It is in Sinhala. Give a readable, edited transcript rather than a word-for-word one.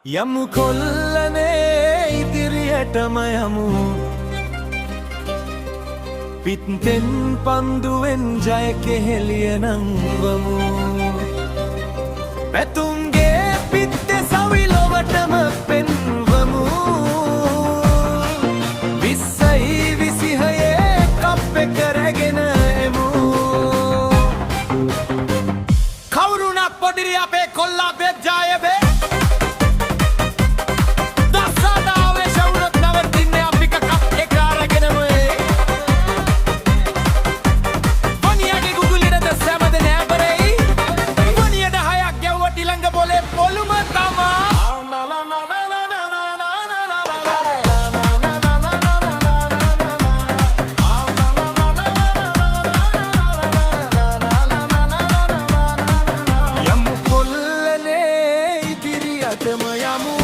යමු කොල්ලනේ ඉදිරියටම යමු පිත්තෙන් පන්දුවෙන් ජය කෙහෙලිය නංවමු පැතුම්ගේ පිත්තේ සවිලොවටම පෙන්වමු 2026 කප් එක රැගෙන එමු කවුරුණක් පොඩිරි අපේ කොල්ලා බෙත් ජය බේ Te amo